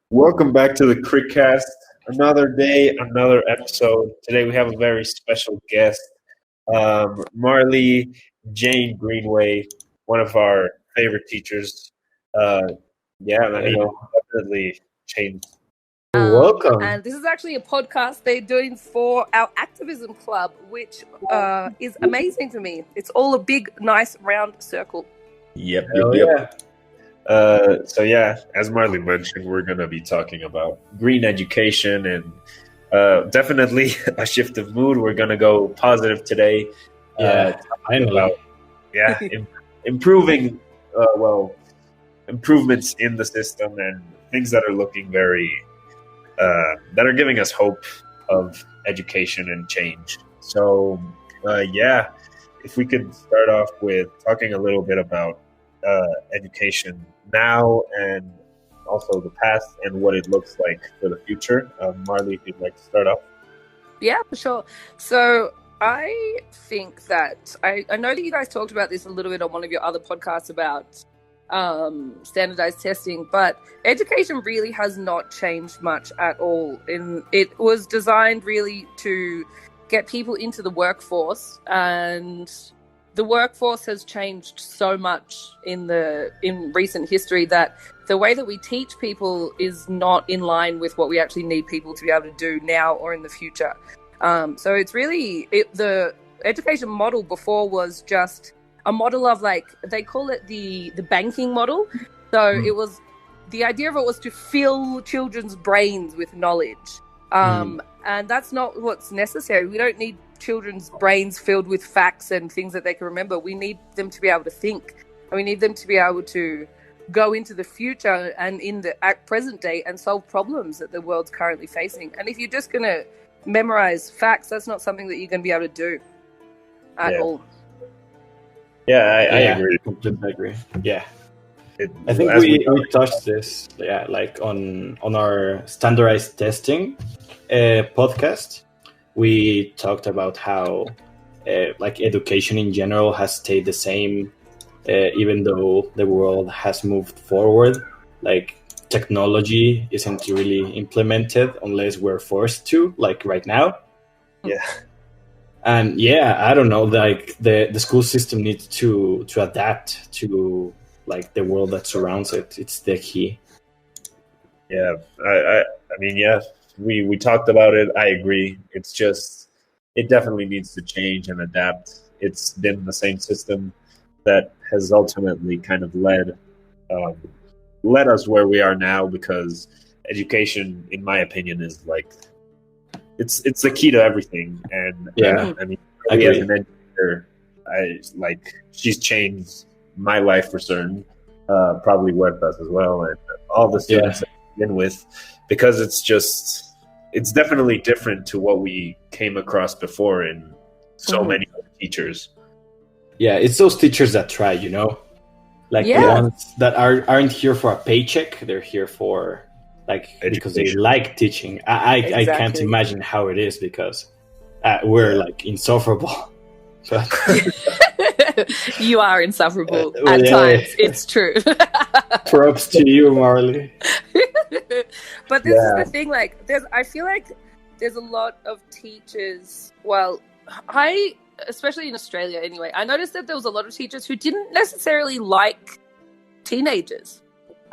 Welcome back to the Crickcast. Another day, another episode. Today we have a very special guest, Marli Jane Greenway, one of our favorite teachers. Definitely changed. Welcome. And this is actually a podcast they're doing for our activism club, which is amazing to me. It's all a big, nice, round circle. Yep. Yeah. As Marli mentioned, we're going to be talking about green education and definitely a shift of mood. We're going to go positive today. Finally. Improving, improvements in the system and things that are looking that are giving us hope of education and change. So, if we could start off with talking a little bit about education now and also the past and what it looks like for the future. Marli, if you'd like to start off. Yeah, for sure. So I think that I know that you guys talked about this a little bit on one of your other podcasts about standardized testing, but education really has not changed much at all. It was designed really to get people into the workforce, and the workforce has changed so much in recent history that the way that we teach people is not in line with what we actually need people to be able to do now or in the future. So it's really the education model before was just a model of, like, they call it the banking model. So it was, the idea of it was to fill children's brains with knowledge. And that's not what's necessary. We don't need children's brains filled with facts and things that they can remember. We need them to be able to think, and we need them to be able to go into the future and in the present day and solve problems that the world's currently facing. And if you're just going to memorize facts, that's not something that you're going to be able to do at all. I agree. Completely agree. Yeah. I think we touched this, like on our standardized testing podcast. We talked about how education in general has stayed the same, even though the world has moved forward. Like, technology isn't really implemented unless we're forced to, like right now. Yeah. And I don't know, like the school system needs to adapt to like the world that surrounds it. It's the key. Yeah, we talked about it. I agree. It's just, it definitely needs to change and adapt. It's been the same system that has ultimately kind of led us where we are now, because education, in my opinion, is like, it's the key to everything. And as an educator, she's changed my life for certain. Probably Web does as well, and all the students that I've been with, because it's definitely different to what we came across before in so many other teachers. Yeah, it's those teachers that try, the ones that aren't here for a paycheck. They're here for education. Because they like teaching. I can't imagine how it is, because we're insufferable. You are insufferable at times. It's true. Props to you, Marli. But this is the thing. I feel like there's a lot of teachers. Well, especially in Australia, anyway, I noticed that there was a lot of teachers who didn't necessarily like teenagers.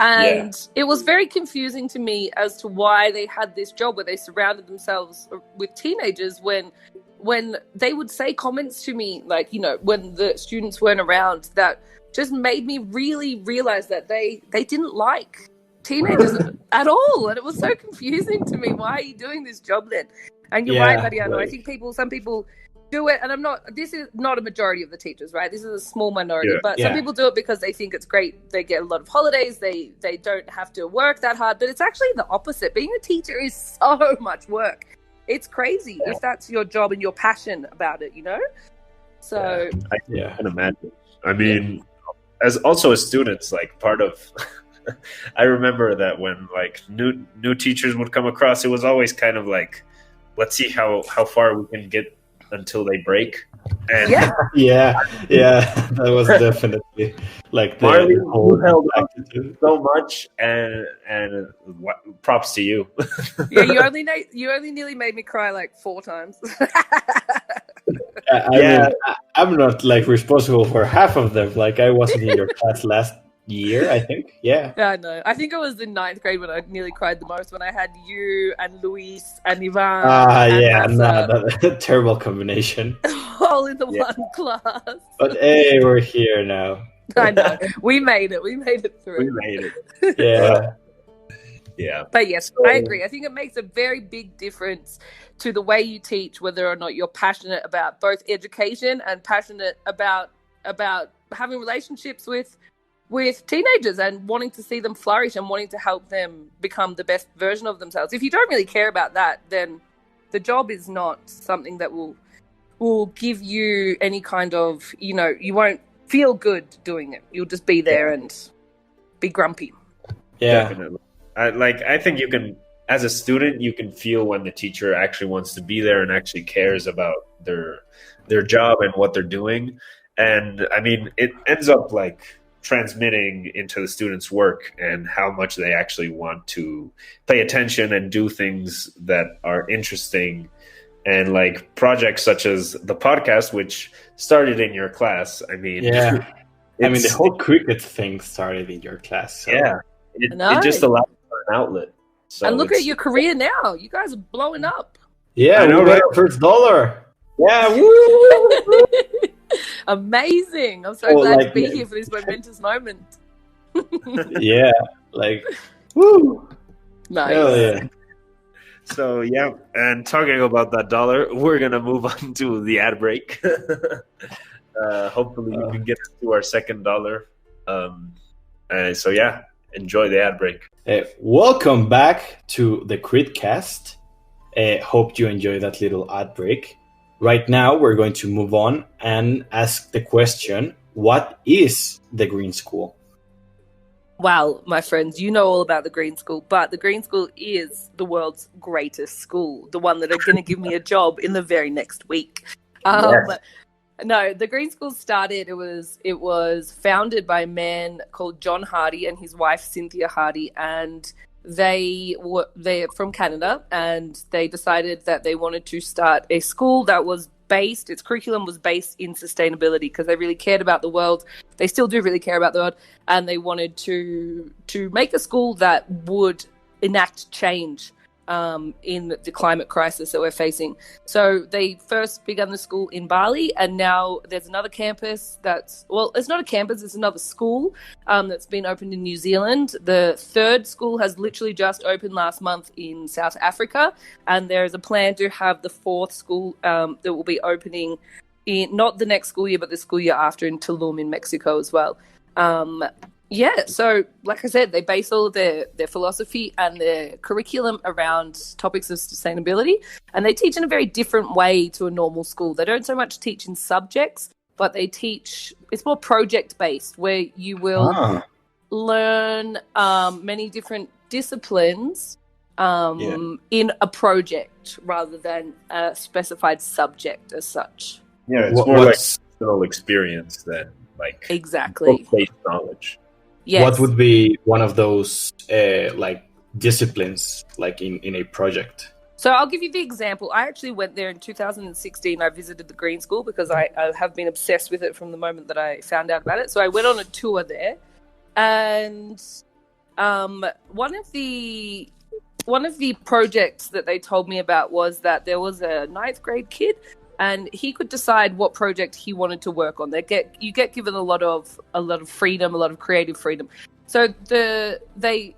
And it was very confusing to me as to why they had this job where they surrounded themselves with teenagers when they would say comments to me, when the students weren't around, that just made me really realize that they didn't like teenagers at all. And it was so confusing to me. Why are you doing this job then? And you're right, Mariano. I think some people do it, and this is not a majority of the teachers, right? This is a small minority, but some people do it because they think it's great. They get a lot of holidays. They don't have to work that hard, but it's actually the opposite. Being a teacher is so much work. It's crazy if that's your job and you're passionate about it, I can imagine. I mean, as students, part of I remember that when like new teachers would come across, it was always kind of like, let's see how far we can get until they break. And yeah, that was definitely like the Marli, whole you held up attitude. so much, and props to you. Yeah, you only nearly made me cry like 4 times. I mean, I'm not like responsible for half of them. Like I wasn't in your class last year, I think. Yeah. Yeah, I know. I think it was in 9th grade when I nearly cried the most, when I had you and Luis and Ivan. And that's a terrible combination. all in the one class. But hey, we're here now. I know. We made it. We made it through. We made it. Yeah. Yeah. But yes, I agree. I think it makes a very big difference to the way you teach, whether or not you're passionate about both education and passionate about having relationships with teenagers and wanting to see them flourish and wanting to help them become the best version of themselves. If you don't really care about that, then the job is not something that will give you any kind of, you won't feel good doing it. You'll just be there and be grumpy. Yeah. Definitely. I think you can, as a student, you can feel when the teacher actually wants to be there and actually cares about their job and what they're doing. And I mean, it ends up like transmitting into the students' work and how much they actually want to pay attention and do things that are interesting. And like projects such as the podcast, which started in your class. I mean, the whole cricket thing started in your class. So. Yeah, it just allows for an outlet. So and look at your career now. You guys are blowing up. Yeah, we got our first dollar. Yeah, woo! Amazing. I'm so glad to be here for this momentous moment. Yeah, like, woo! Nice. Hell yeah. So, yeah, and talking about that dollar, we're going to move on to the ad break. Hopefully you can get to our second dollar. So, yeah, enjoy the ad break. Welcome back to the Critcast. Hope you enjoyed that little ad break. Right now, we're going to move on and ask the question, what is the Green School? Well, my friends, you know all about the Green School, but the Green School is the world's greatest school, the one that are going to give me a job in the very next week. No, the Green School started, it was founded by a man called John Hardy and his wife Cynthia Hardy, and they're from Canada, and they decided that they wanted to start a school that was its curriculum was based in sustainability, because they really cared about the world. They still do really care about the world, and they wanted to make a school that would enact change in the climate crisis that we're facing. So they first began the school in Bali, and now there's another campus it's not a campus, it's another school that's been opened in New Zealand. The third school has literally just opened last month in South Africa, and there is a plan to have the fourth school that will be opening in not the next school year, but the school year after in Tulum in Mexico as well. So like I said, they base all of their philosophy and their curriculum around topics of sustainability, and they teach in a very different way to a normal school. They don't so much teach in subjects, but it's more project-based, where you will learn many different disciplines in a project rather than a specified subject as such. Yeah, it's more like personal experience than like exactly book-based knowledge. Yes. What would be one of those disciplines like in a project? So I'll give you the example. I actually went there in 2016. I visited the Green School because I have been obsessed with it from the moment that I found out about it. So I went on a tour there, and one of the projects that they told me about was that there was a 9th grade kid, and he could decide what project he wanted to work on. You get given a lot of freedom, a lot of creative freedom. So they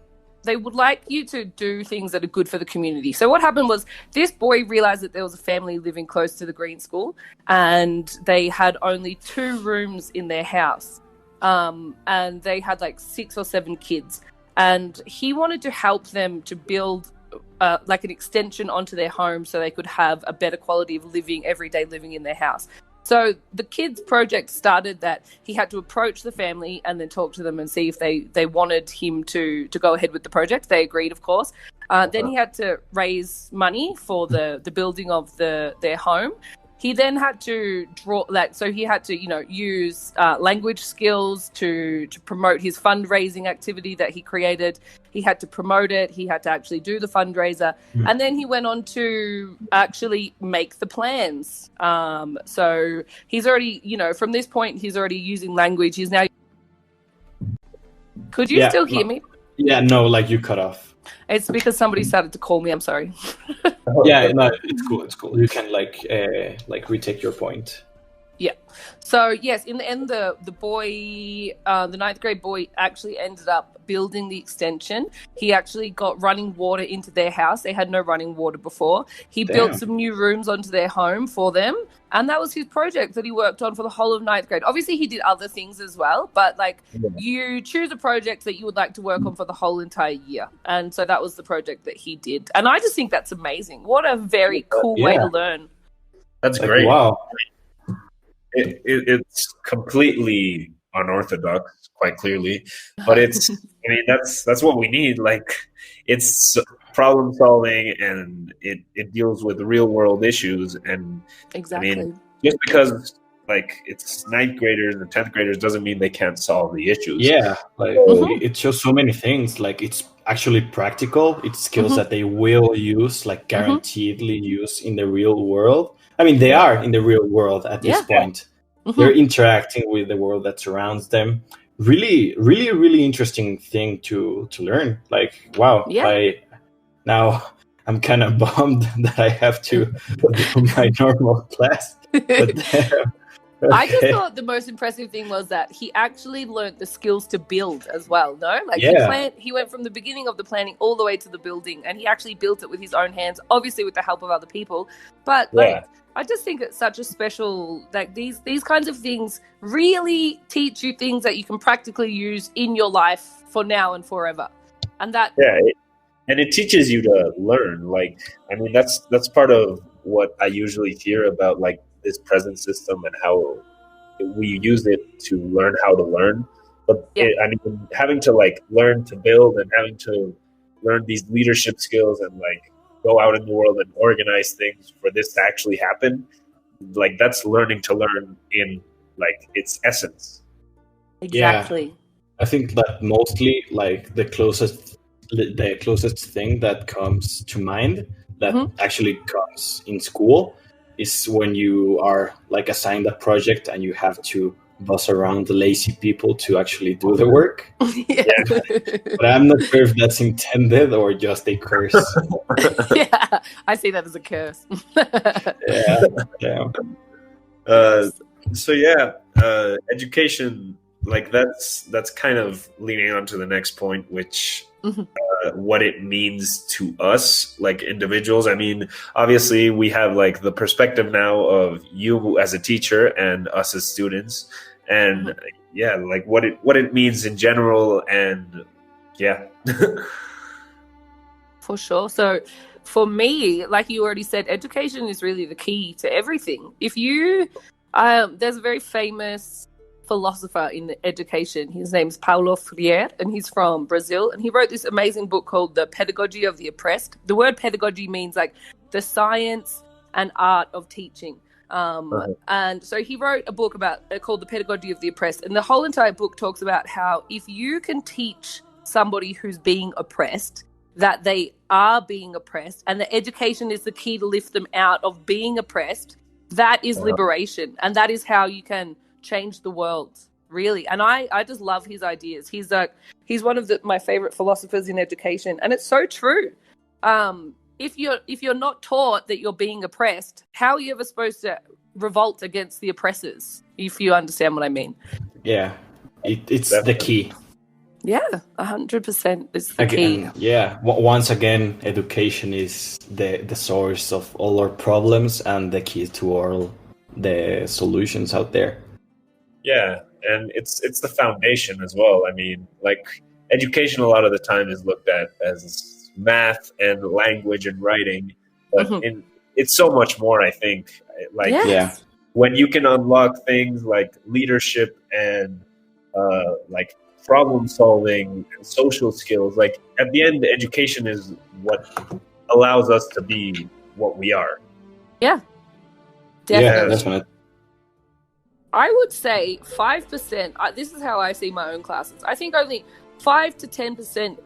would like you to do things that are good for the community. So what happened was, this boy realized that there was a family living close to the Green School, and they had only 2 rooms in their house, and they had like 6 or 7 kids, and he wanted to help them to build like an extension onto their home so they could have a better quality of living, everyday living in their house. So the kid's project started that he had to approach the family and then talk to them and see if they wanted him to go ahead with the project. They agreed, of course. Then he had to raise money for the building of their home. He then had to draw that, so he had to, use language skills to promote his fundraising activity that he created. He had to promote it. He had to actually do the fundraiser, and then he went on to actually make the plans. So he's already, from this point, he's already using language. He's now. Could you still hear me? Yeah, no, like you cut off. It's because somebody started to call me. I'm sorry. Yeah, no, it's cool. It's cool. You can like retake your point. Yeah. So yes, in the end, the boy, the 9th grade boy, actually ended up building the extension. He actually got running water into their house. They had no running water before. He built some new rooms onto their home for them, and that was his project that he worked on for the whole of 9th grade. Obviously, he did other things as well, but you choose a project that you would like to work on for the whole entire year, and so that was the project that he did. And I just think that's amazing. What a very cool way to learn. That's great. Wow. It's completely unorthodox, quite clearly, but it's. I mean, that's what we need. Like, it's problem solving, and it deals with real world issues. And exactly. I mean, just because it's 9th graders and 10th graders doesn't mean they can't solve the issues. Yeah, it shows so many things. Like, it's actually practical. It's skills that they will use, like guaranteedly use in the real world. I mean, they are in the real world at this point. They're interacting with the world that surrounds them. Really, really, really interesting thing to learn. Like, wow. Now I'm kind of bummed that I have to do my normal class. But, I just thought the most impressive thing was that he actually learned the skills to build as well, no? He went from the beginning of the planning all the way to the building, and he actually built it with his own hands, obviously with the help of other people. But I just think it's such a special, these kinds of things really teach you things that you can practically use in your life for now and forever. And that and it teaches you to learn. Like, I mean, that's part of what I usually hear about this present system and how we use it to learn how to learn. But having to learn to build and having to learn these leadership skills and go out in the world and organize things for this to actually happen, that's learning to learn in its essence. Exactly. Yeah. I think that mostly the closest thing that comes to mind that actually comes in school is when you are assigned a project and you have to boss around the lazy people to actually do the work. But I'm not sure if that's intended or just a curse. Yeah, I see that as a curse. Education, that's kind of leading on to the next point, which what it means to us individuals. I mean, obviously we have the perspective now of you as a teacher and us as students, and what it means in general, and for sure. So for me, like you already said, education is really the key to everything. If you there's a very famous philosopher in education. His name's Paulo Freire, and he's from Brazil. And he wrote this amazing book called The Pedagogy of the Oppressed. The word pedagogy means the science and art of teaching. And so he wrote a book called The Pedagogy of the Oppressed. And the whole entire book talks about how if you can teach somebody who's being oppressed that they are being oppressed, and that education is the key to lift them out of being oppressed, that is liberation. And that is how you can change the world, really. And I just love his ideas. He's one of my favorite philosophers in education, and it's so true. If you're not taught that you're being oppressed, how are you ever supposed to revolt against the oppressors? If you understand what I mean. Yeah, it's the key. Yeah, 100% is the key. Yeah, once again, education is the source of all our problems and the key to all the solutions out there. Yeah, and it's the foundation as well. I mean, education a lot of the time is looked at as math and language and writing, but it's so much more, I think. when you can unlock things like leadership and like problem solving and social skills, like at the end, education is what allows us to be what we are. Yeah, Yeah, definitely. definitely. I would say 5%. This is how I see my own classes. I think only 5 to 10%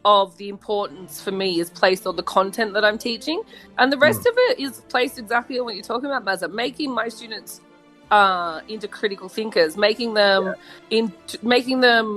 of the importance for me is placed on the content that I'm teaching, and the rest of it is placed exactly on what you're talking about, Mazza. Making my students into critical thinkers, making them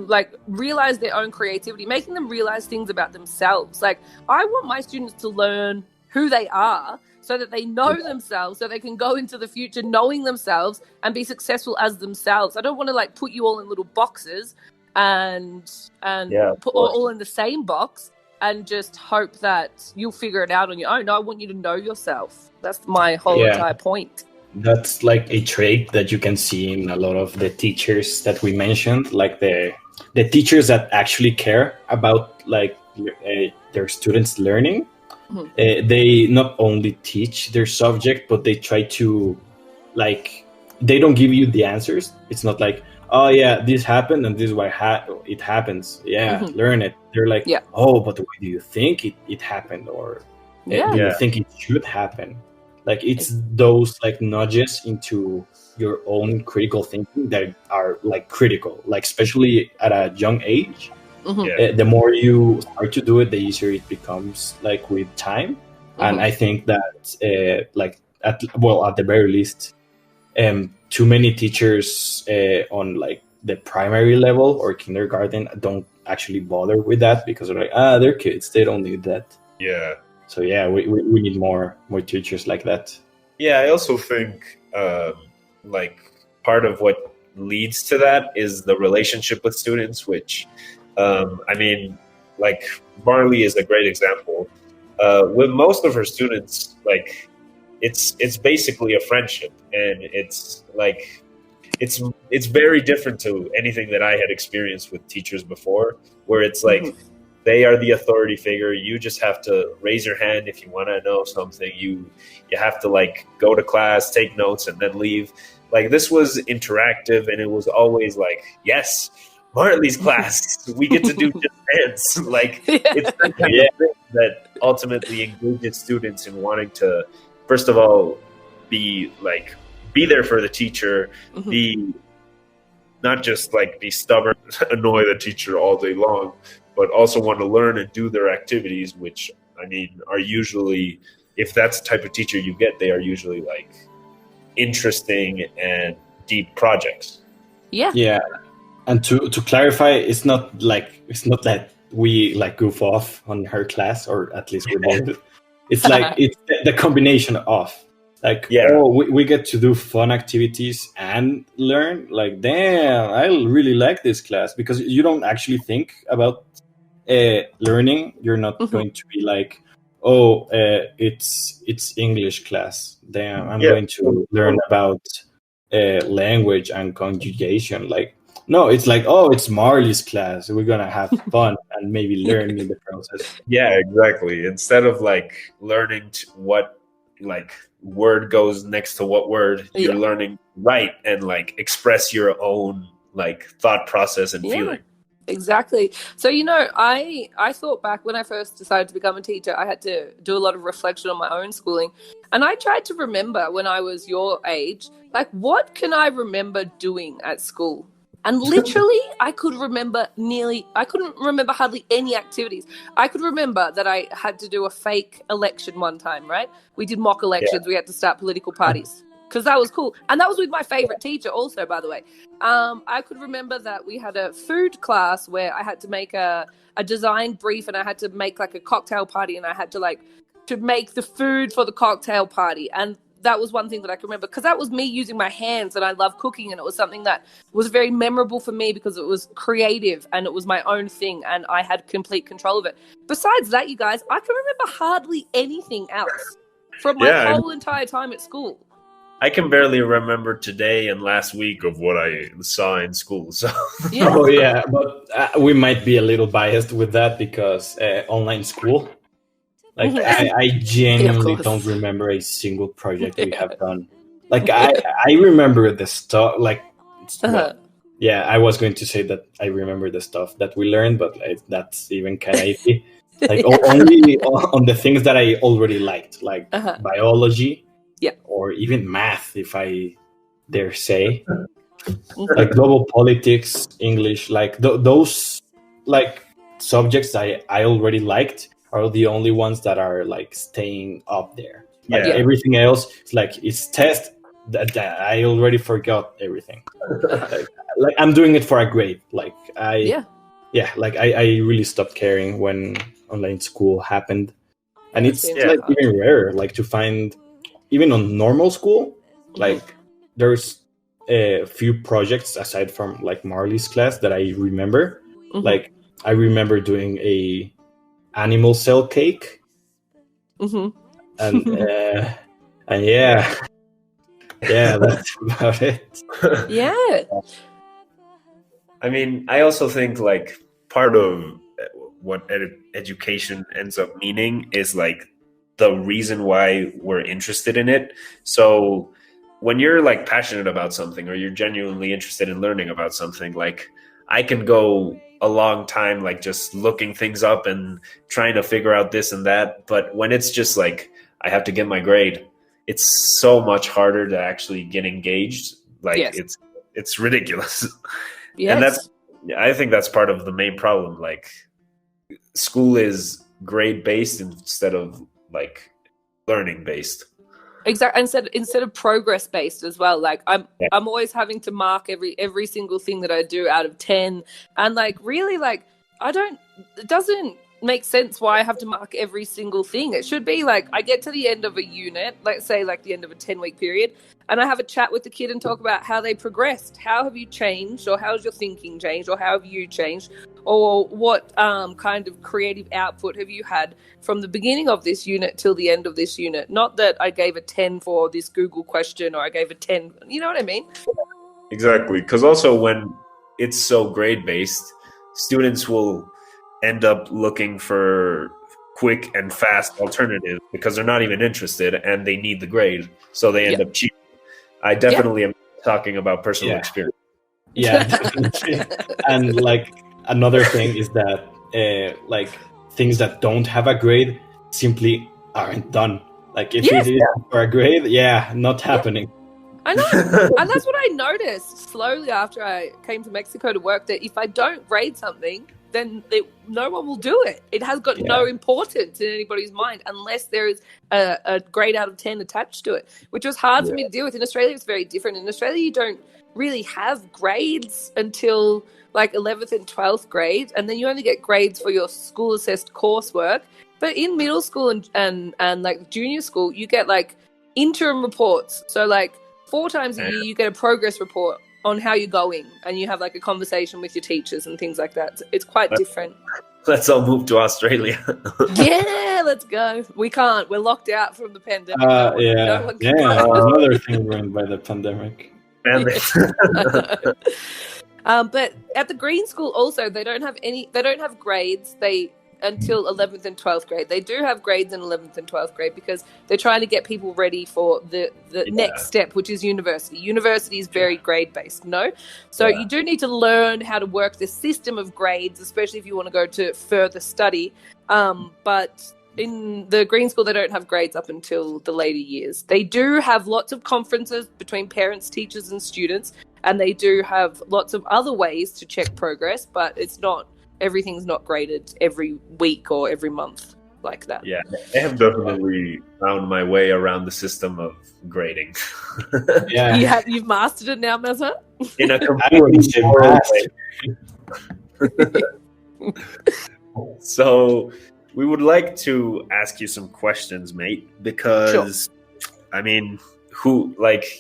like realize their own creativity, making them realize things about themselves. Like, I want my students to learn who they are, so that they know themselves, so they can go into the future knowing themselves and be successful as themselves. I don't want to like put you all in little boxes and put all in the same box and just hope that you'll figure it out on your own. No, I want you to know yourself. That's my whole entire point. That's like a trait that you can see in a lot of the teachers that we mentioned, like the teachers that actually care about like their students learning. They not only teach their subject, but they try to, like, they don't give you the answers. It's not like, oh yeah, this happened and this is why it happens. Yeah, learn it. They're like, oh, but why do you think it happened? Or do you think it should happen? Like, it's those like nudges into your own critical thinking that are like critical, like especially at a young age. The more you start to do it, the easier it becomes, like with time. And I think that like at the very least, too many teachers on like the primary level or kindergarten don't actually bother with that, because they're like, they're kids, they don't need that. So we need more teachers like that. I also think like part of what leads to that is the relationship with students, which I mean, like Marli is a great example. With most of her students, like it's basically a friendship, and it's like it's very different to anything that I had experienced with teachers before, where it's like they are the authority figure. You just have to raise your hand if you want to know something. You have to like go to class, take notes, and then leave. Like, this was interactive, and it was always like, yes, Marli's class, we get to do just dance. Like, it's the kind of thing that ultimately engages students in wanting to, first of all, be there for the teacher, be not just like be stubborn, annoy the teacher all day long, but also want to learn and do their activities, which, I mean, are usually, if that's the type of teacher you get, they are usually like interesting and deep projects. Yeah. And to clarify, it's not that we like goof off on her class, or at least we both. It's like it's the combination of like, we get to do fun activities and learn. Like, damn, I really like this class, because you don't actually think about learning. You're not going to be like, oh, it's English class. Damn, I'm going to learn about language and conjugation. Like, no, it's like, oh, it's Marli's class. We're going to have fun and maybe learn in the process. Yeah, exactly. Instead of like learning what like word goes next to what word, you're learning write and like express your own like thought process and feeling. Exactly. So, you know, I thought back when I first decided to become a teacher, I had to do a lot of reflection on my own schooling. And I tried to remember when I was your age, like, what can I remember doing at school? And literally, I couldn't remember hardly any activities. I could remember that I had to do a fake election one time, right? We did mock elections. We had to start political parties, because that was cool. And that was with my favorite teacher also, by the way. I could remember that we had a food class where I had to make a design brief, and I had to make like a cocktail party, and I had to make the food for the cocktail party. And that was one thing that I can remember, because that was me using my hands, and I love cooking, and it was something that was very memorable for me because it was creative and it was my own thing and I had complete control of it. Besides that, you guys, I can remember hardly anything else from my whole entire time at school. I can barely remember today and last week of what I saw in school. So but we might be a little biased with that because online school. Like, I genuinely don't remember a single project we have done. Like I remember the stuff. Like, Uh-huh. yeah, I was going to say that I remember the stuff that we learned, but that's even kind of iffy. Like only on the things that I already liked, like biology, or even math, if I dare say, like global politics, English, like those like subjects I already liked are the only ones that are like staying up there. Like everything else, it's like it's test that I already forgot everything. Like I'm doing it for a grade. Like I really stopped caring when online school happened, and it's like even rarer, like to find even on normal school. Like there's a few projects aside from like Marli's class that I remember. Like I remember doing a animal cell cake, and yeah, that's about it. Yeah. I mean, I also think like part of what education ends up meaning is like the reason why we're interested in it. So when you're like passionate about something, or you're genuinely interested in learning about something, like I can go a long time like just looking things up and trying to figure out this and that. But when it's just like I have to get my grade, it's so much harder to actually get engaged. Like it's ridiculous. Yes. And I think that's part of the main problem. Like school is grade based instead of like learning based. Exactly. Instead of progress based as well. Like I'm always having to mark every single thing that I do out of 10, and like really like it doesn't make sense why I have to mark every single thing. It should be like I get to the end of a unit, let's say like the end of a 10-week period, and I have a chat with the kid and talk about how they progressed. How have you changed, or how's your thinking changed, or how have you changed, or what kind of creative output have you had from the beginning of this unit till the end of this unit? Not that I gave a 10 for this Google question, or I gave a 10, you know what I mean? Exactly. Because also when it's so grade based, students will end up looking for quick and fast alternatives because they're not even interested and they need the grade. So they end up cheating. I definitely am talking about personal experience. Yeah, definitely. And like another thing is that like things that don't have a grade simply aren't done. Like if it is for a grade, not happening. I know. And that's what I noticed slowly after I came to Mexico to work, that if I don't grade something, then no one will do it. It has got no importance in anybody's mind unless there is a grade out of 10 attached to it, which was hard for me to deal with. In Australia, it's very different. In Australia, you don't really have grades until like 11th and 12th grade, and then you only get grades for your school-assessed coursework. But in middle school and like junior school, you get like interim reports. So like 4 times a year, you get a progress report on how you're going, and you have like a conversation with your teachers and things like that. So it's quite different. Let's all move to Australia. Yeah, let's go. We can't. We're locked out from the pandemic. Another thing ruined by the pandemic. But at the Green School also, they don't have grades. Until 11th and 12th grade. They do have grades in 11th and 12th grade because they're trying to get people ready for the next step, which is university. University is very grade-based, no? So you do need to learn how to work the system of grades, especially if you want to go to further study. But in the Green School, they don't have grades up until the later years. They do have lots of conferences between parents, teachers, and students, and they do have lots of other ways to check progress, but everything's not graded every week or every month like that. Yeah, I have definitely found my way around the system of grading. You've mastered it now, Mazza? In a completely way. So we would like to ask you some questions, mate, because I mean,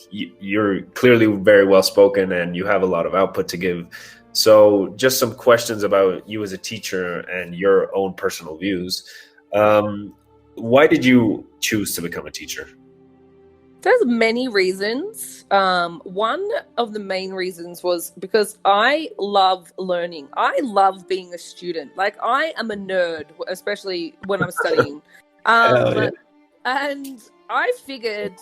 you're clearly very well spoken and you have a lot of output to give. So just some questions about you as a teacher and your own personal views. Why did you choose to become a teacher? There's many reasons. One of the main reasons was because I love learning. I love being a student. Like I am a nerd, especially when I'm studying. And I figured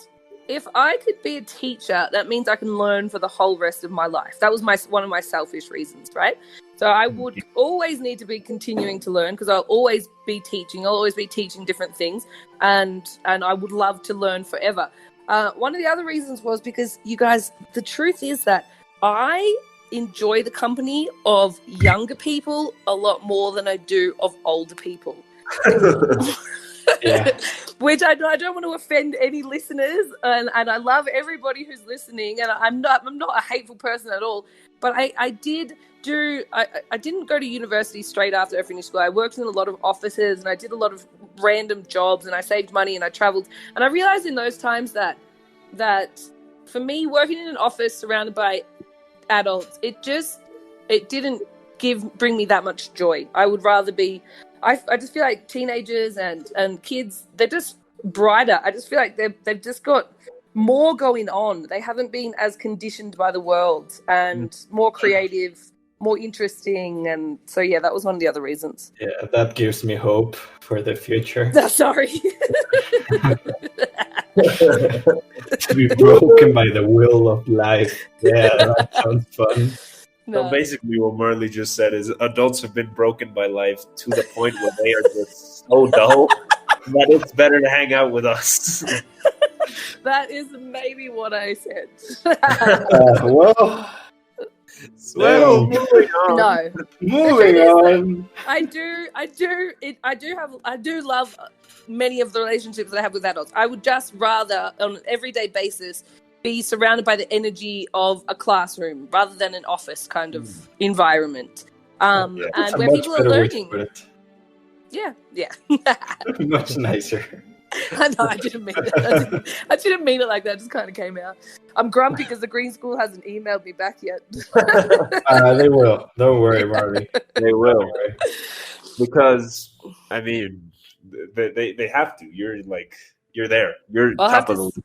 if I could be a teacher, that means I can learn for the whole rest of my life. That was one of my selfish reasons, right? So I would always need to be continuing to learn because I'll always be teaching. I'll always be teaching different things, and I would love to learn forever. One of the other reasons was because, you guys, the truth is that I enjoy the company of younger people a lot more than I do of older people. Yeah. Which I don't want to offend any listeners, and I love everybody who's listening, and I'm not a hateful person at all, but I didn't go to university straight after I finished school. I worked in a lot of offices, and I did a lot of random jobs, and I saved money, and I traveled, and I realized in those times that for me, working in an office surrounded by adults, it didn't bring me that much joy. I would rather be I just feel like teenagers and kids, they're just brighter. I just feel like they've just got more going on. They haven't been as conditioned by the world, and more creative, more interesting. And so, yeah, that was one of the other reasons. Yeah, that gives me hope for the future. Sorry. To be broken by the will of life. Yeah, that sounds fun. No. So basically what Marli just said is adults have been broken by life to the point where they are just so dull that it's better to hang out with us. That is maybe what I said. Well, moving on. No. Moving on. I do love many of the relationships that I have with adults. I would just rather, on an everyday basis, be surrounded by the energy of a classroom rather than an office kind of environment. And where people are learning. Yeah. Much nicer. I know, I didn't mean it. I didn't mean it like that. It just kind of came out. I'm grumpy because the Green School hasn't emailed me back yet. They will. Don't worry, Marli. They will. Because, I mean, they have to. You're there. You're top of the list.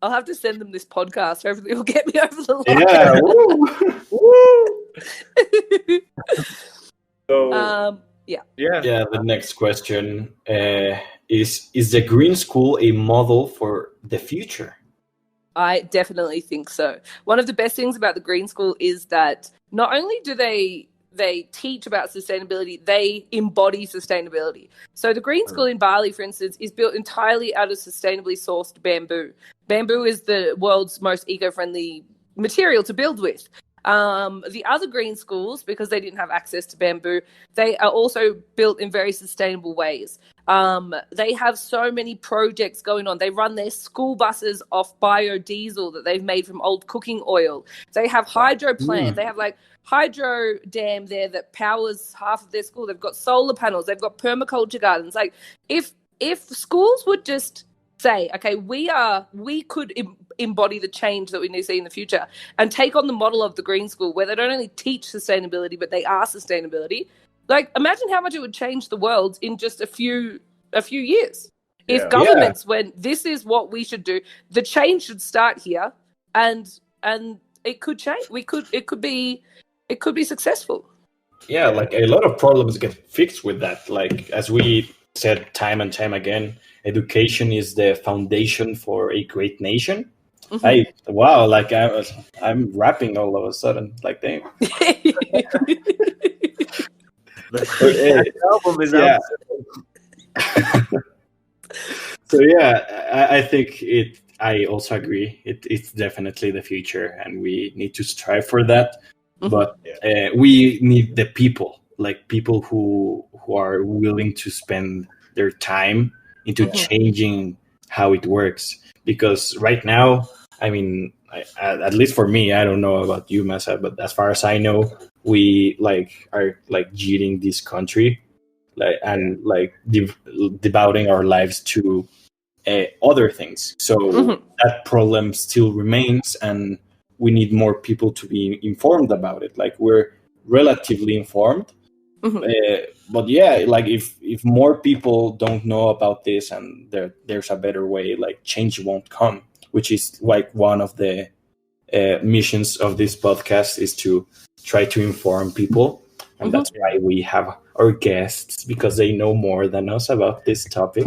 I'll have to send them this podcast. Hopefully it'll get me over the line. Yeah. Woo! So, Yeah, the next question is the Green School a model for the future? I definitely think so. One of the best things about the Green School is that not only do they teach about sustainability, they embody sustainability. So the Green School in Bali, for instance, is built entirely out of sustainably sourced bamboo. Bamboo is the world's most eco-friendly material to build with. The other green schools, because they didn't have access to bamboo, they are also built in very sustainable ways. They have so many projects going on. They run their school buses off biodiesel that they've made from old cooking oil. They have hydro plants. They have hydro dam there that powers half of their school. They've got solar panels. They've got permaculture gardens. Like if schools would just say, okay, we could embody the change that we need to see in the future and take on the model of the Green School where they don't only teach sustainability, but they are sustainability. Like, imagine how much it would change the world in just a few years. If governments went, this is what we should do, the change should start here, and it could change. It could be successful. Yeah, like a lot of problems get fixed with that. Like, as we said time and time again, education is the foundation for a great nation. Mm-hmm. I'm rapping all of a sudden. Like, damn. The album is out. So yeah, I think I also agree. It's definitely the future, and we need to strive for that. Mm-hmm. But we need the people, like people who are willing to spend their time into changing how it works. Because right now, I mean, at least for me, I don't know about you, Masa, but as far as I know, we are cheating this country, devoting our lives to other things. So that problem still remains, and we need more people to be informed about it. Like, we're relatively informed, but yeah, like if more people don't know about this and there's a better way, like, change won't come. Which is like one of the missions of this podcast, is to try to inform people. And that's why we have our guests, because they know more than us about this topic.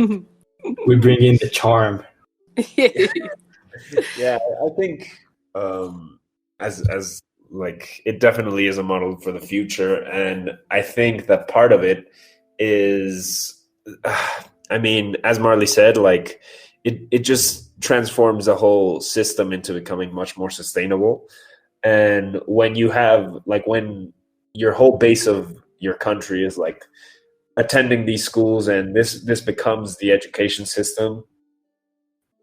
We bring in the charm. Yeah, I think as like it definitely is a model for the future, and I think that part of it is, I mean, as Marley said, like it just transforms the whole system into becoming much more sustainable. And when you have like when your whole base of your country is like attending these schools, and this becomes the education system,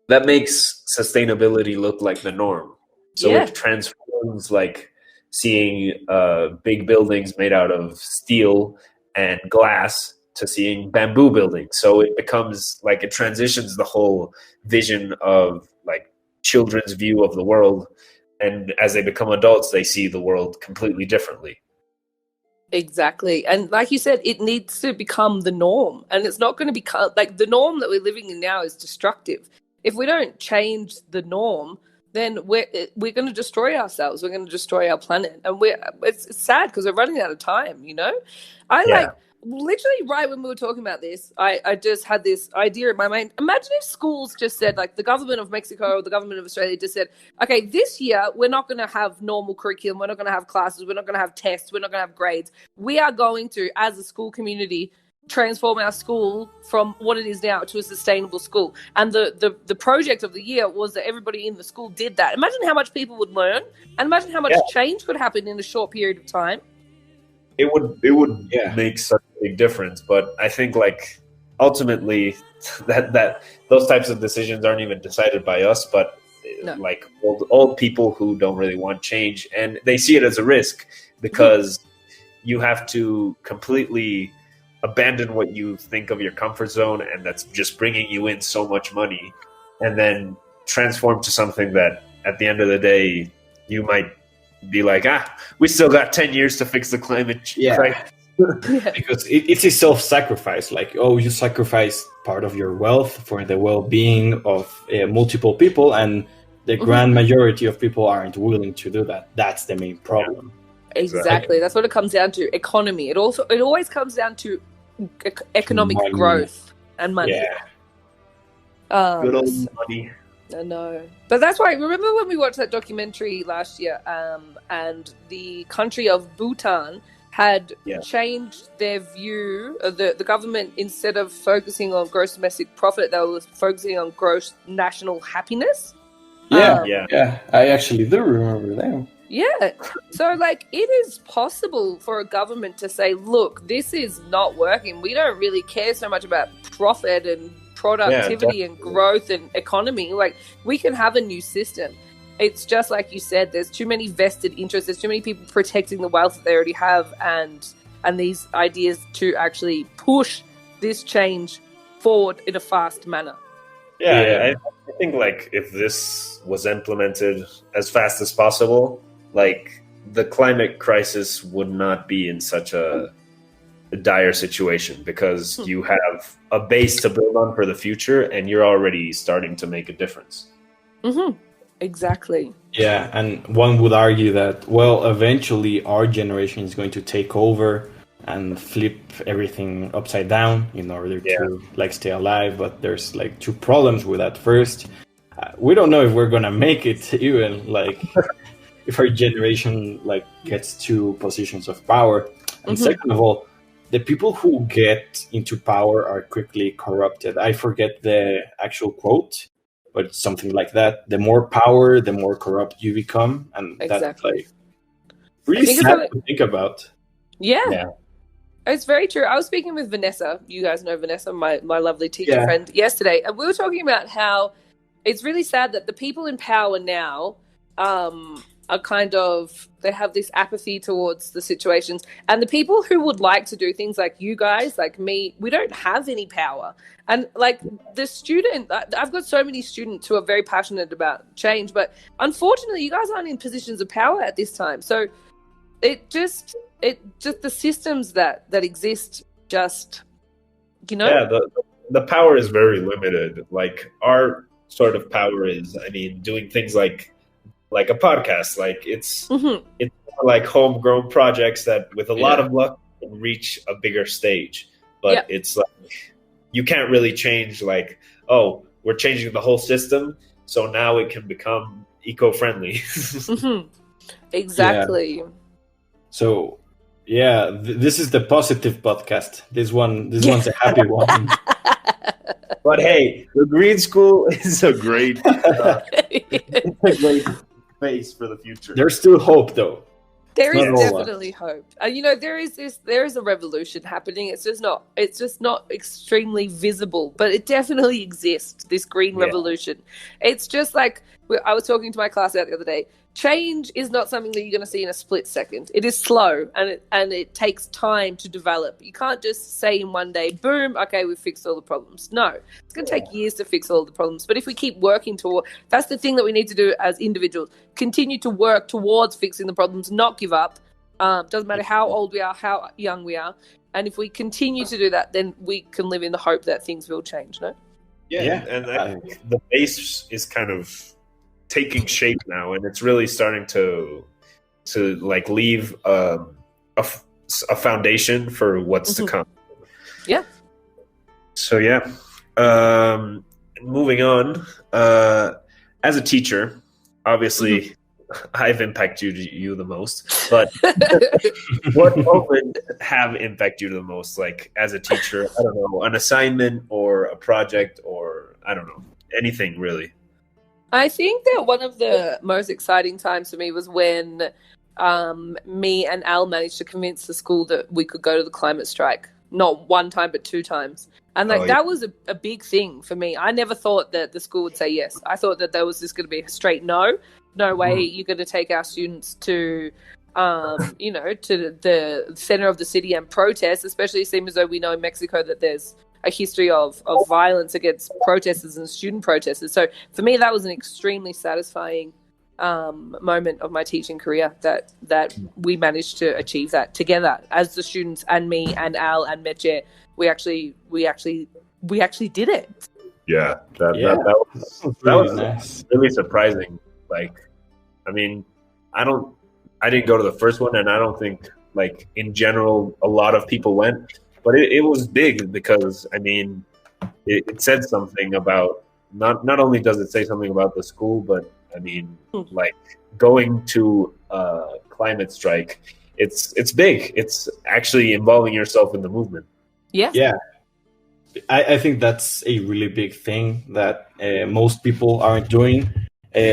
that makes sustainability look like the norm. So Yeah. it transforms like seeing big buildings made out of steel and glass to seeing bamboo buildings. So it becomes like it transitions the whole vision of like children's view of the world. And as they become adults, they see the world completely differently. Exactly. And like you said, it needs to become the norm. And it's not going to become like the norm that we're living in now is destructive. If we don't change the norm, then we're going to destroy ourselves. We're going to destroy our planet. And it's sad because we're running out of time, you know? I Yeah. like literally right when we were talking about this, I just had this idea in my mind. Imagine if schools just said, like the government of Mexico or the government of Australia just said, okay, this year we're not going to have normal curriculum. We're not going to have classes. We're not going to have tests. We're not going to have grades. We are going to, as a school community, transform our school from what it is now to a sustainable school. And the project of the year was that everybody in the school did that. Imagine how much people would learn, and imagine how much change could happen in a short period of time. It would make such a big difference. But I think like ultimately that those types of decisions aren't even decided by us, but like old people who don't really want change, and they see it as a risk because you have to completely abandon what you think of your comfort zone, and that's just bringing you in so much money, and then transform to something that at the end of the day you might be like, we still got 10 years to fix the climate crisis. Because it's a self-sacrifice. Like, you sacrifice part of your wealth for the well-being of multiple people, and the grand majority of people aren't willing to do that. That's the main problem. Exactly. That's what it comes down to. Economy. It always comes down to economic growth and money. Good old money. I know. But that's why, remember when we watched that documentary last year, and the country of Bhutan had changed their view of the government, instead of focusing on gross domestic profit, they were focusing on gross national happiness. I actually do remember that. Yeah. So, like, it is possible for a government to say, look, this is not working. We don't really care so much about profit and productivity and growth and economy. Like, we can have a new system. It's just like you said, there's too many vested interests. There's too many people protecting the wealth that they already have, and these ideas to actually push this change forward in a fast manner. I think like if this was implemented as fast as possible, like the climate crisis would not be in such a dire situation, because you have a base to build on for the future, and you're already starting to make a difference. Exactly. Yeah, and one would argue that, well, eventually our generation is going to take over and flip everything upside down in order to like stay alive. But there's like two problems with that. First, we don't know if we're gonna make it, even like if our generation like gets to positions of power. And second of all, the people who get into power are quickly corrupted. I forget the actual quote, but it's something like that. The more power, the more corrupt you become. And that's like really sad to think about. Yeah. It's very true. I was speaking with Vanessa. You guys know Vanessa, my lovely teacher friend, yesterday. And we were talking about how it's really sad that the people in power now are kind of, they have this apathy towards the situations. And the people who would like to do things, like you guys, like me, we don't have any power. And like the student, I've got so many students who are very passionate about change, but unfortunately you guys aren't in positions of power at this time. So it just the systems that exist, just, you know. Yeah, the power is very limited. Like our sort of power is, I mean, doing things like a podcast. Like it's like homegrown projects that with a lot of luck can reach a bigger stage. But it's like you can't really change like, oh, we're changing the whole system, so now it can become eco-friendly. Mhm. Exactly. So, yeah, this is the positive podcast. This one's a happy one. But hey, the Green School is a great, it's a great space for the future. There's still hope, though. There It's is not all definitely hope. You know, there is a revolution happening. It's just not extremely visible, but it definitely exists, this green revolution. It's just like, I was talking to my class out the other day. Change is not something that you're going to see in a split second. It is slow, and it takes time to develop. You can't just say in one day, boom, okay, we've fixed all the problems. No, it's going to take years to fix all the problems. But if we keep working toward, that's the thing that we need to do as individuals. Continue to work towards fixing the problems, not give up. Doesn't matter how old we are, how young we are. And if we continue to do that, then we can live in the hope that things will change, no? Yeah. And I think the base is kind of taking shape now, and it's really starting to like leave a foundation for what's to come. Yeah. So moving on. As a teacher, obviously, I've impacted you the most. But what moments have impacted you the most? Like as a teacher, I don't know, an assignment or a project, or I don't know, anything really. I think that one of the most exciting times for me was when me and Al managed to convince the school that we could go to the climate strike. Not one time, but 2 times. And that was a big thing for me. I never thought that the school would say yes. I thought that there was just going to be a straight no. No way you're going to take our students to, to the center of the city and protest, especially it seems as though we know in Mexico that there's a history of violence against protesters and student protesters. So for me, that was an extremely satisfying moment of my teaching career that we managed to achieve that together as the students and me and Al and Meche. We actually did it. Yeah, that was nice. Really surprising. Like, I mean, I didn't go to the first one, and I don't think like in general a lot of people went. But it was big because, I mean, it said something about, not only does it say something about the school, but, I mean, like, going to a climate strike, it's big. It's actually involving yourself in the movement. Yeah. Yeah. I think that's a really big thing that most people aren't doing.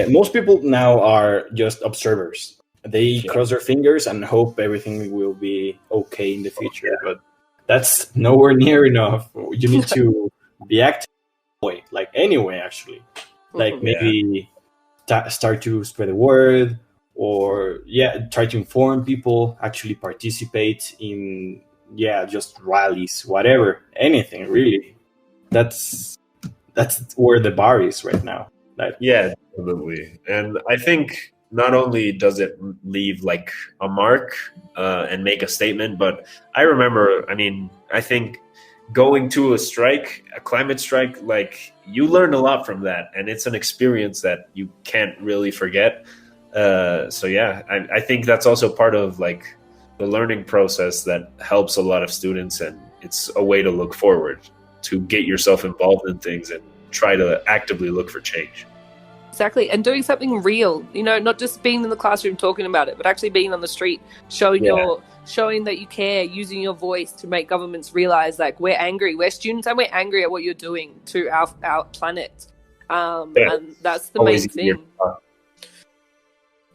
Most people now are just observers. They cross their fingers and hope everything will be okay in the future, but that's nowhere near enough. You need to be active, like anyway, actually. Like maybe start to spread the word, or try to inform people, actually participate in just rallies, whatever, anything really. That's where the bar is right now. Yeah, absolutely. And I think not only does it leave like a mark and make a statement, but I remember, I mean, I think going to a climate strike, like you learn a lot from that, and it's an experience that you can't really forget. I think that's also part of like the learning process that helps a lot of students, and it's a way to look forward, to get yourself involved in things and try to actively look for change. Exactly, and doing something real, not just being in the classroom talking about it, but actually being on the street, showing that you care, using your voice to make governments realize like we're students and we're angry at what you're doing to our planet. And that's the main thing.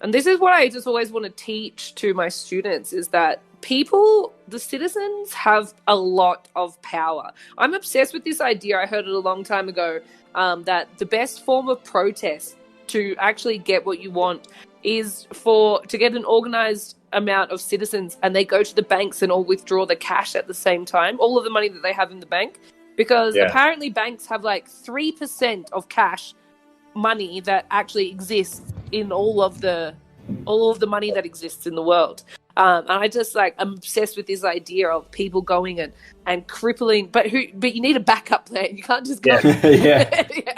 And this is what I just always want to teach to my students, is that the citizens have a lot of power. I'm obsessed with this idea. I heard it a long time ago, that the best form of protest to actually get what you want is to get an organized amount of citizens, and they go to the banks and all withdraw the cash at the same time, all of the money that they have in the bank, because apparently banks have like 3% of cash money that actually exists in all of the money that exists in the world. And I just I'm obsessed with this idea of people going and crippling, but you need a backup plan. You can't just go.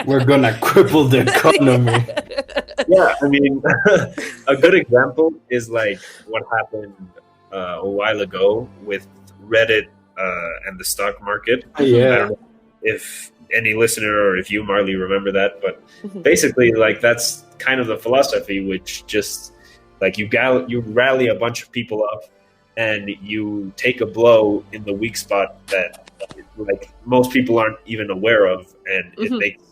We're gonna cripple the economy. I mean, a good example is like what happened a while ago with Reddit and the stock market. Yeah. If any listener, or if you, Marley, remember that. But basically, like, that's kind of the philosophy, which just like you rally a bunch of people up and you take a blow in the weak spot that like most people aren't even aware of, and it makes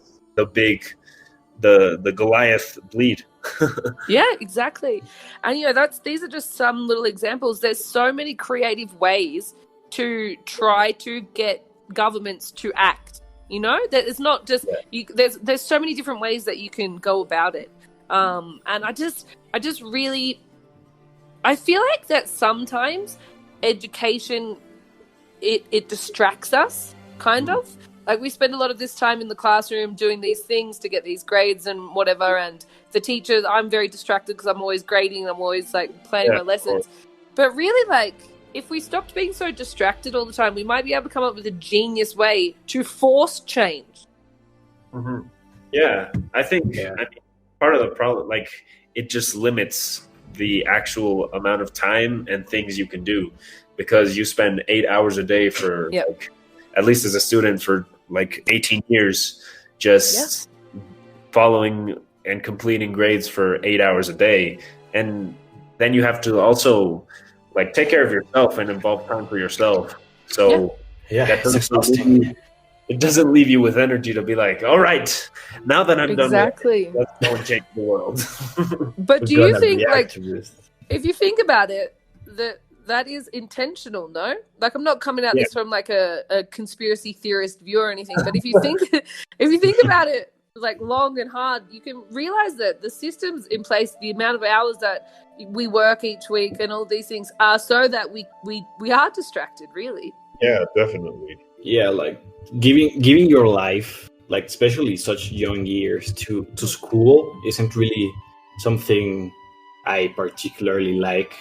the Goliath bleed. Yeah, exactly. And these are just some little examples. There's so many creative ways to try to get governments to act. That it's not just there's so many different ways that you can go about it. And I just really, I feel like that sometimes education it distracts us, kind of. Like, we spend a lot of this time in the classroom doing these things to get these grades and whatever, and the teachers, I'm very distracted because I'm always grading, I'm always like planning my lessons. But really, like, if we stopped being so distracted all the time, we might be able to come up with a genius way to force change. Yeah, I think part of the problem, like, it just limits the actual amount of time and things you can do, because you spend 8 hours a day for like, at least as a student, for like 18 years, just following and completing grades for 8 hours a day. And then you have to also like take care of yourself and involve time for yourself. So it's exhausting. It doesn't leave you with energy to be like, all right, now that I'm done with it, let's go and change the world. But do you think, like, if you think about it, that is intentional, no? Like, I'm not coming at this from like a conspiracy theorist view or anything, but if you think about it like long and hard, you can realize that the systems in place, the amount of hours that we work each week and all these things are so that we are distracted, really. Yeah, definitely. Yeah, like giving your life, like especially such young years, to school isn't really something I particularly like.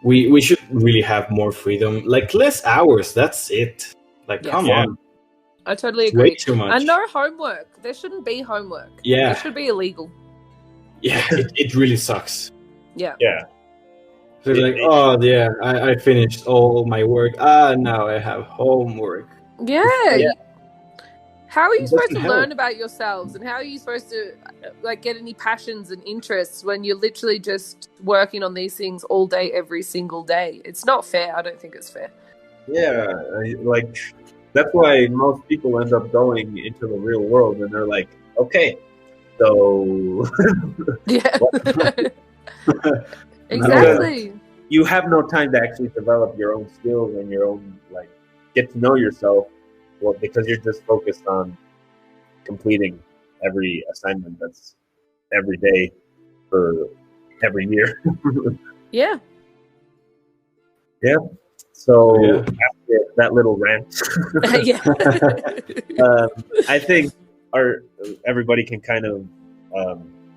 We should really have more freedom, like less hours. That's it. Like, come on. I totally agree. Way too much. And no homework. There shouldn't be homework. Yeah. It should be illegal. Yeah, it really sucks. Yeah. Yeah. So I finished all my work. Now I have homework. Yeah. How are you supposed to learn about yourselves, and how are you supposed to like get any passions and interests when you're literally just working on these things all day, every single day? It's not fair. I don't think it's fair. Yeah, like, that's why most people end up going into the real world, and they're like, okay, so exactly. You have no time to actually develop your own skills and your own, like, get to know yourself. Well, because you're just focused on completing every assignment that's every day for every year. Yeah. So after that little rant, I think everybody can kind of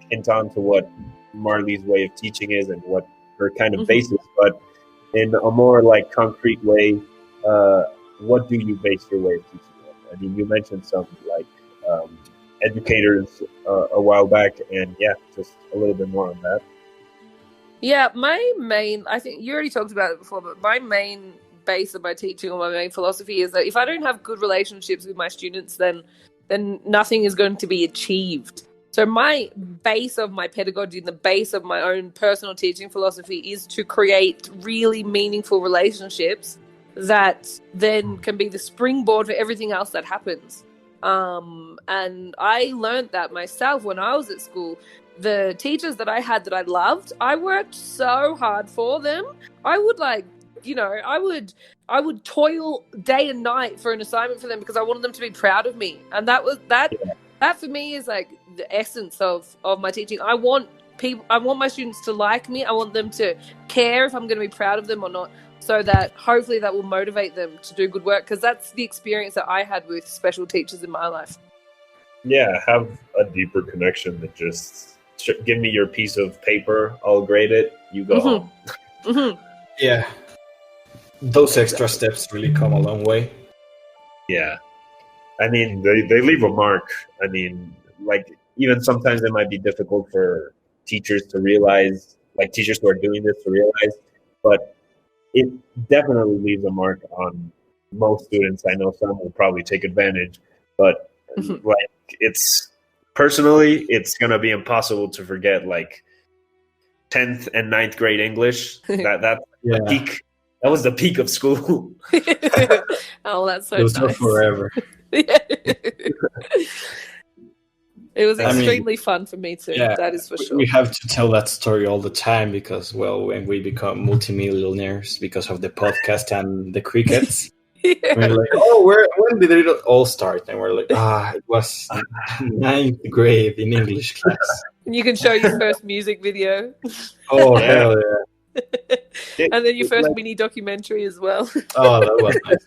hint on to what Marli's way of teaching is and what her kind of base is, but in a more like concrete way. What do you base your way of teaching on? I mean, you mentioned some like educators a while back, and just a little bit more on that. Yeah, I think you already talked about it before, but my main base of my teaching, or my main philosophy, is that if I don't have good relationships with my students, then nothing is going to be achieved. So my base of my pedagogy and the base of my own personal teaching philosophy is to create really meaningful relationships that then can be the springboard for everything else that happens. And I learned that myself when I was at school. The teachers that I had that I loved, I worked so hard for them. I would I would toil day and night for an assignment for them because I wanted them to be proud of me. And that for me is like the essence of my teaching. I want my students to like me. I want them to care if I'm going to be proud of them or not, so that hopefully that will motivate them to do good work, because that's the experience that I had with special teachers in my life. Yeah, have a deeper connection than just give me your piece of paper, I'll grade it, you go home. Yeah. Those extra steps really come a long way. Yeah. I mean, they leave a mark. I mean, like, even sometimes it might be difficult for teachers to realize, like teachers who are doing this to realize, but it definitely leaves a mark on most students. I know some will probably take advantage, but like it's personally, it's gonna be impossible to forget like 10th and 9th grade English. That's the peak. That was the peak of school. Oh, that's so Those nice. are forever. It was extremely fun for me too. Yeah, that is for sure. We have to tell that story all the time because, well, when we become multimillionaires because of the podcast and the crickets, we're like, oh, when did it all start? And we're like, it was 9th grade in English class. And you can show your first music video. Oh, hell yeah. And then your first mini documentary as well. Oh, that was nice.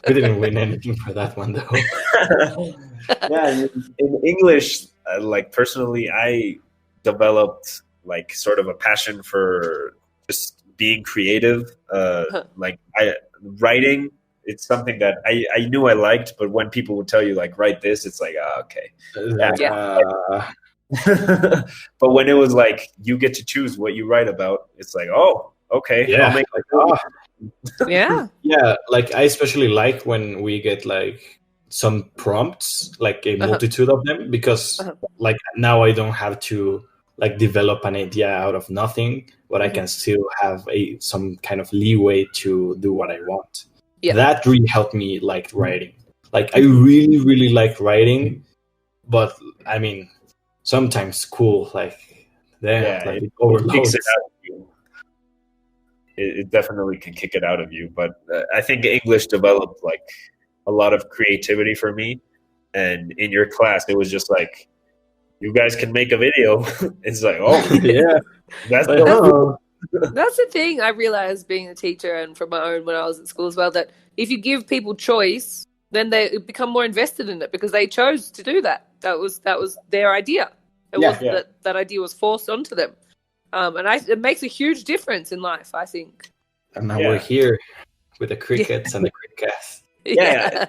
We didn't win anything for that one, though. Yeah, in English, like personally, I developed like sort of a passion for just being creative. Like writing, it's something that I knew I liked, but when people would tell you like write this, it's like okay. But when it was like you get to choose what you write about, it's like okay, yeah, I'll make yeah. Like I especially like when we get like some prompts, like a multitude of them, because like now I don't have to like develop an idea out of nothing, but I can still have some kind of leeway to do what I want. Yeah. That really helped me like writing. Like I really, really like writing, but I mean, sometimes school like it overloads. It definitely can kick it out of you, but I think English developed like a lot of creativity for me. And in your class, it was just like, you guys can make a video. It's like, yeah, that's the thing I realized being a teacher and from my own when I was at school as well, that if you give people choice, then they become more invested in it because they chose to do that. That was their idea. It wasn't that idea was forced onto them. And it makes a huge difference in life, I think. And now we're here with the crickets and the crickets. Yeah,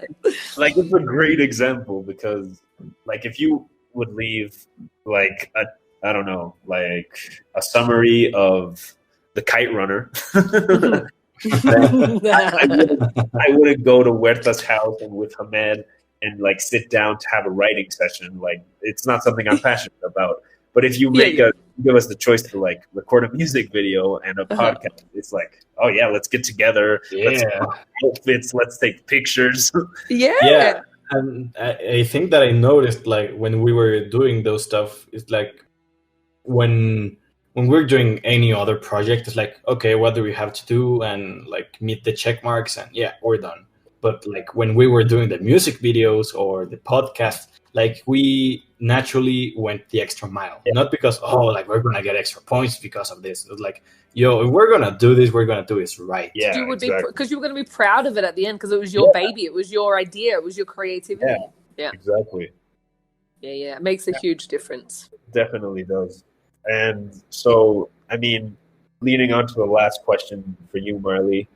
like it's a great example because like if you would leave like I don't know, like a summary of the Kite Runner, I wouldn't go to Huerta's house and with Hamed and like sit down to have a writing session. Like it's not something I'm passionate about. But if you give us the choice to like record a music video and a podcast, it's like, oh yeah, let's get together. Let's outfits. Let's take pictures. Yeah. And I think that I noticed like when we were doing those stuff, it's like when we're doing any other project, it's like, okay, what do we have to do? And like meet the check marks and we're done. But like when we were doing the music videos or the podcast, like we naturally went the extra mile, not because like we're gonna get extra points because of this. It was like, if we're gonna do this, we're gonna do this right. Yeah, you would be because you were gonna be proud of it at the end because it was your baby, it was your idea, it was your creativity. Yeah, exactly. Yeah, it makes a huge difference. Definitely does. And so, I mean, leading on to the last question for you, Marli,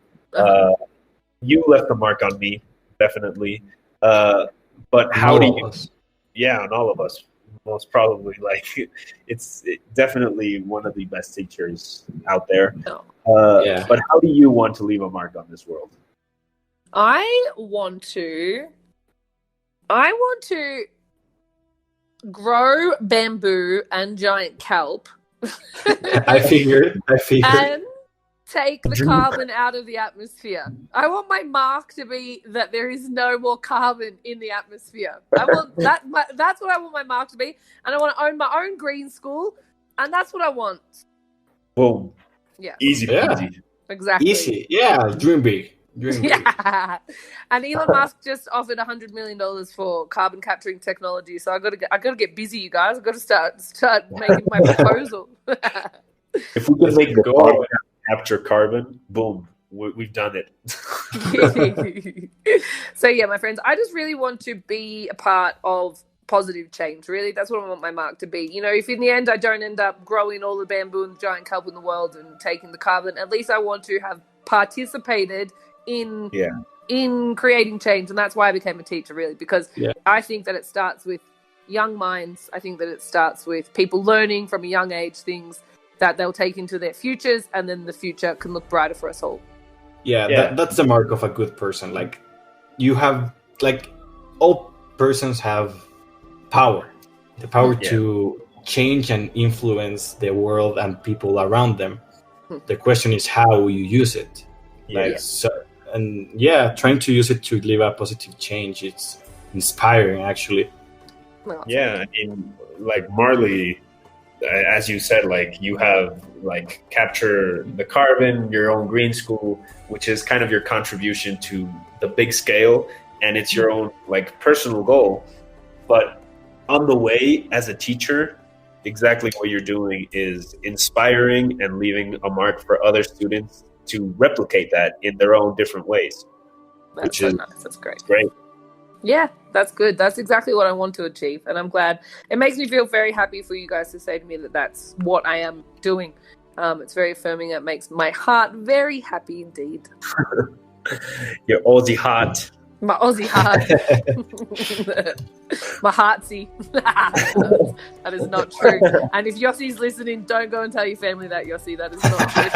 you left a mark on me, definitely. But how do you? Yeah, on all of us, most probably. Like, it's definitely one of the best teachers out there. But how do you want to leave a mark on this world? I want to grow bamboo and giant kelp. I figured. And take the carbon out of the atmosphere. I want my mark to be that there is no more carbon in the atmosphere. I want that. That's what I want my mark to be, and I want to own my own green school, and that's what I want. Boom. Yeah. Easy. Exactly. Easy. Yeah. Dream big. Yeah. And Elon Musk just offered $100 million for carbon capturing technology. So I got to get busy, you guys. I got to start making my proposal. If we can make the carbon capture carbon, boom, we've done it. So yeah, my friends, I just really want to be a part of positive change. Really, that's what I want my mark to be. You know, if in the end I don't end up growing all the bamboo and giant kelp in the world and taking the carbon, at least I want to have participated in creating change. And that's why I became a teacher, really, because I think that it starts with young minds. I think that it starts with people learning from a young age things that they'll take into their futures, and then the future can look brighter for us all. That's the mark of a good person. Like, you have, like, all persons have power, the power Yeah. to change and influence the world and people around them. The question is how you use it. Yeah. Trying to use it to leave a positive change. It's inspiring, actually. Well, Yeah, I mean, like Marley, as you said, like you have like capture the carbon, your own green school, which is kind of your contribution to the big scale, and it's your own like personal goal. But on the way, as a teacher, exactly what you're doing is inspiring and leaving a mark for other students to replicate that in their own different ways. That's Which so is nice. That's great. Great. Yeah, that's good. That's exactly what I want to achieve. And I'm glad. It makes me feel very happy for you guys to say to me that that's what I am doing. It's very affirming. It makes my heart very happy indeed. Your Aussie heart. My Aussie heart. My heartsy. That is not true. And if Yossi's listening, don't go and tell your family that, Yossi. That is not true.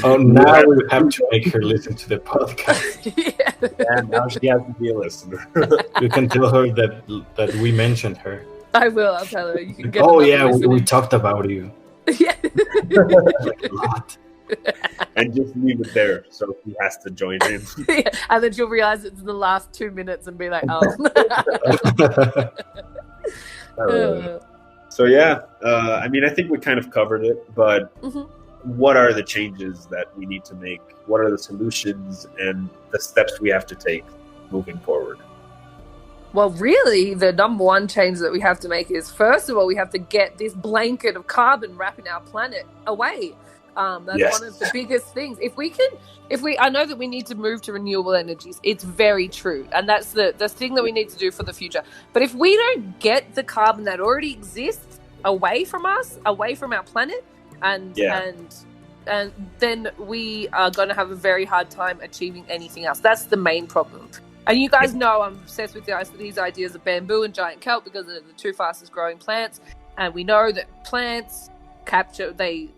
Oh, now we have to make her listen to the podcast. And now she has to be a listener. You can tell her that we mentioned her. I will. I'll tell her. You can get. Oh yeah, we talked about you. Yeah. Like a lot. And just leave it there, so he has to join in. Yeah. And then she'll realize it's in the last 2 minutes and be like, "Oh." So yeah, I mean, I think we kind of covered it, but what are the changes that we need to make? What are the solutions and the steps we have to take moving forward? Well, really, the number one change that we have to make is, first of all, we have to get this blanket of carbon wrapping our planet away. That's one of the biggest things. I know that we need to move to renewable energies. It's very true. And that's the thing that we need to do for the future. But if we don't get the carbon that already exists away from us, away from our planet, and then we are going to have a very hard time achieving anything else. That's the main problem. And you guys know I'm obsessed with these ideas of bamboo and giant kelp because they're the two fastest growing plants. And we know that plants capture, they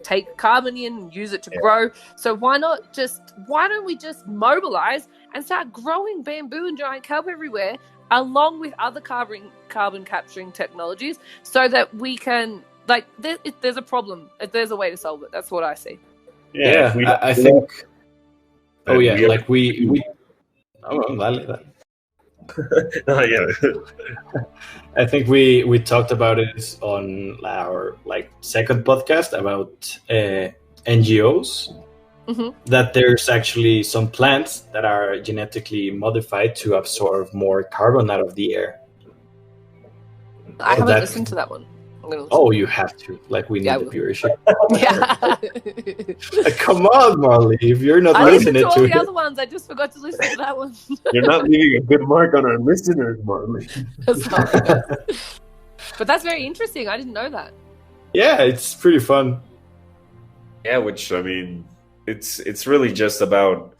take carbon in and use it to grow. So why don't we just mobilize and start growing bamboo and giant kelp everywhere, along with other carbon capturing technologies, so that we can, like, there's a problem. There's a way to solve it. That's what I see. I think. Oh yeah, like we. Oh, dale. I think we talked about it on our second podcast about NGOs. That there's actually some plants that are genetically modified to absorb more carbon out of the air. I haven't listened to that one. Oh, you have to. We need the viewership. Yeah. Come on, Marley. If you're not listening to all the other ones, I just forgot to listen to that one. You're not leaving a good mark on our listeners, Marley. But that's very interesting. I didn't know that. Yeah, it's pretty fun. Yeah, which, I mean, it's really just about,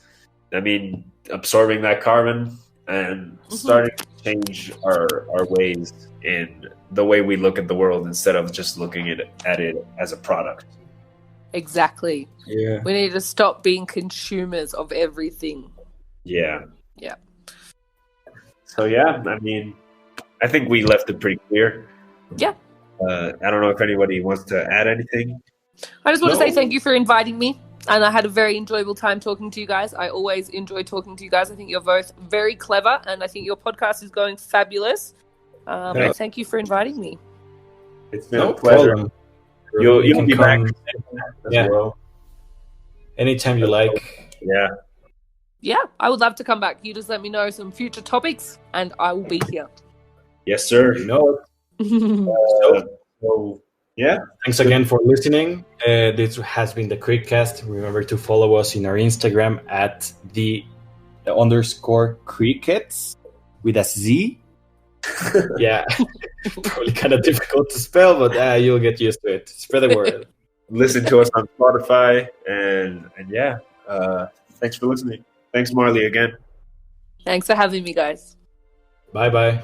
absorbing that carbon and starting to change our ways in the way we look at the world instead of just looking at it as a product. Exactly. Yeah. We need to stop being consumers of everything. Yeah. Yeah. So yeah, I think we left it pretty clear. Yeah. I don't know if anybody wants to add anything. I just want to say thank you for inviting me. And I had a very enjoyable time talking to you guys. I always enjoy talking to you guys. I think you're both very clever, and I think your podcast is going fabulous. And thank you for inviting me. It's been a pleasure. You'll be back as well. Anytime you like. Yeah. Yeah, I would love to come back. You just let me know some future topics, and I will be here. Yes, sir. Yeah. Thanks again for listening. This has been the Creekcast. Remember to follow us in our Instagram at _crickets with a Z. Yeah, probably kind of difficult to spell, but you'll get used to it. Spread the word. Listen to us on Spotify, and yeah, thanks for listening. Thanks, Marley, again. Thanks for having me, guys. Bye-bye.